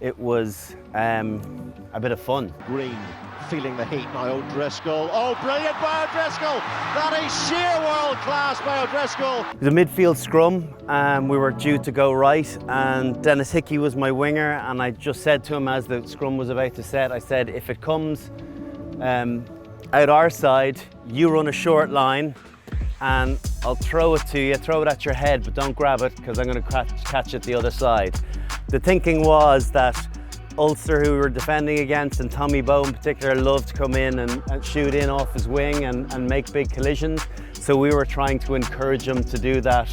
it was a bit of fun. Green feeling the heat now. O'Driscoll. Oh, brilliant by O'Driscoll! That is sheer world class by O'Driscoll. It was a midfield scrum. We were due to go right, and Dennis Hickey was my winger. And I just said to him as the scrum was about to set, I said, if it comes out our side, you run a short line, and I'll throw it to you. Throw it at your head, but don't grab it because I'm going to catch it the other side. The thinking was that Ulster, who we were defending against, and Tommy Bowe in particular, loved to come in and shoot in off his wing and make big collisions. So we were trying to encourage him to do that,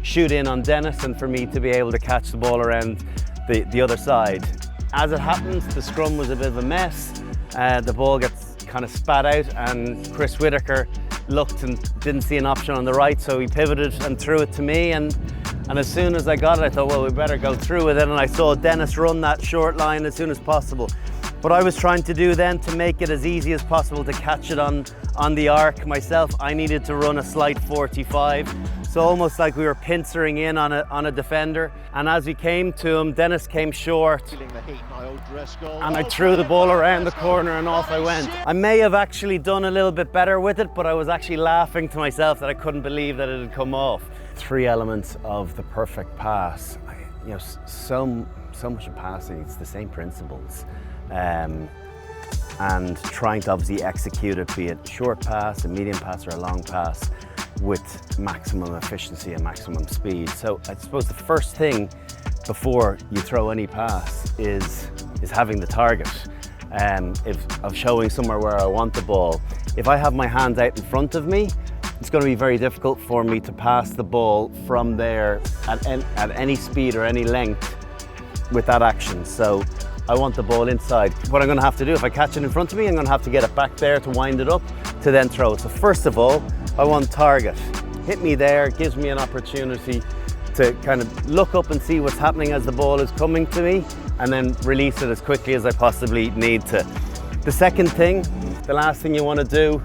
shoot in on Dennis, and for me to be able to catch the ball around the other side. As it happens, the scrum was a bit of a mess. The ball gets kind of spat out, and Chris Whitaker looked and didn't see an option on the right, so he pivoted and threw it to me. And as soon as I got it, I thought, well, we better go through with it. And I saw Dennis run that short line as soon as possible. What I was trying to do then, to make it as easy as possible to catch it on the arc myself, I needed to run a slight 45. So almost like we were pincering in on a defender. And as we came to him, Dennis came short. And I threw the ball around the corner and off I went. I may have actually done a little bit better with it, but I was actually laughing to myself that I couldn't believe that it had come off. 3 elements of the perfect pass. You know, so much of passing, it's the same principles. And trying to obviously execute it, be it short pass, a medium pass or a long pass, with maximum efficiency and maximum speed. So I suppose the first thing before you throw any pass is having the target, of showing somewhere where I want the ball. If I have my hands out in front of me, it's going to be very difficult for me to pass the ball from there at any speed or any length with that action. So I want the ball inside. What I'm going to have to do, if I catch it in front of me, I'm going to have to get it back there to wind it up to then throw it. So first of all, I want target. Hit me there, gives me an opportunity to kind of look up and see what's happening as the ball is coming to me, and then release it as quickly as I possibly need to. The second thing, the last thing you want to do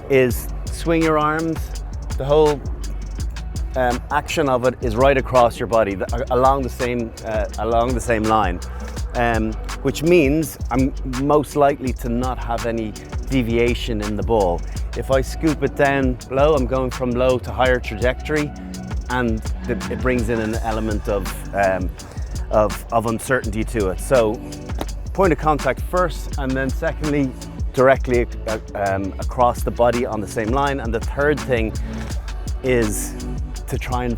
is swing your arms. The whole action of it is right across your body, along the same line, which means I'm most likely to not have any deviation in the ball. If I scoop it down low, I'm going from low to higher trajectory, and it brings in an element of uncertainty to it. So point of contact first, and then secondly, directly across the body on the same line. And the third thing is to try and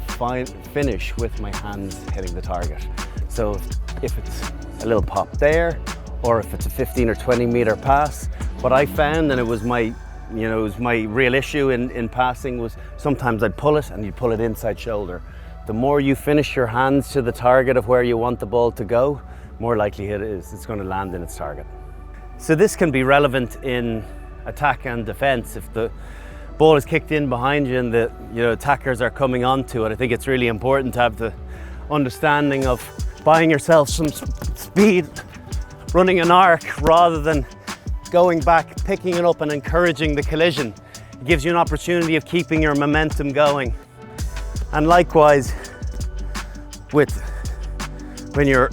finish with my hands hitting the target. So if it's a little pop there, or if it's a 15 or 20 meter pass, what I found, and it was my real issue in passing, was sometimes I'd pull it and you'd pull it inside shoulder. The more you finish your hands to the target of where you want the ball to go, more likely it is it's going to land in its target. So this can be relevant in attack and defense. If the ball is kicked in behind you and the attackers are coming onto it, I think it's really important to have the understanding of buying yourself some speed, running an arc rather than going back, picking it up and encouraging the collision. It gives you an opportunity of keeping your momentum going. And likewise, when you're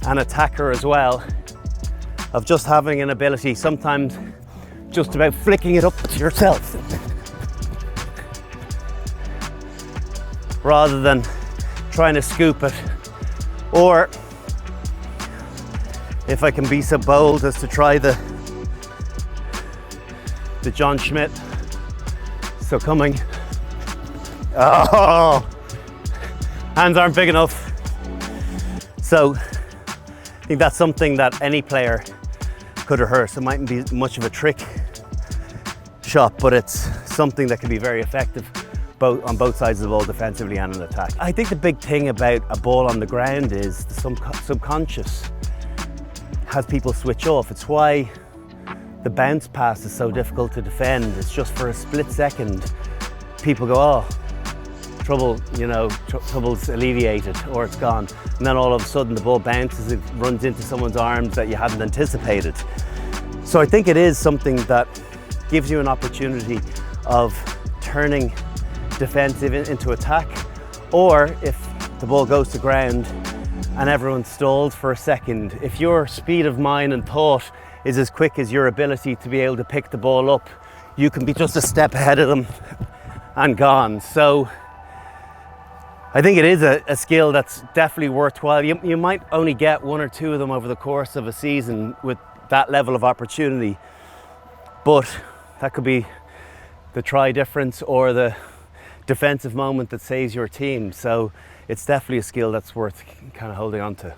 an attacker as well, of just having an ability, sometimes just about flicking it up to yourself, rather than trying to scoop it. Or if I can be so bold as to try the John Schmidt. So coming, oh, hands aren't big enough. So I think that's something that any player could rehearse. It mightn't be much of a trick shot, but it's something that can be very effective on both sides of the ball, defensively and in attack. I think the big thing about a ball on the ground is the subconscious has people switch off. It's why the bounce pass is so difficult to defend. It's just for a split second, people go, oh, trouble's alleviated, or it's gone. And then all of a sudden the ball bounces, it runs into someone's arms that you hadn't anticipated. So I think it is something that gives you an opportunity of turning defensive into attack, or if the ball goes to ground, and everyone stalled for a second, if your speed of mind and thought is as quick as your ability to be able to pick the ball up, you can be just a step ahead of them and gone. So I think it is a skill that's definitely worthwhile. You might only get one or two of them over the course of a season with that level of opportunity, but that could be the try difference or the defensive moment that saves your team. So it's definitely a skill that's worth kind of holding on to.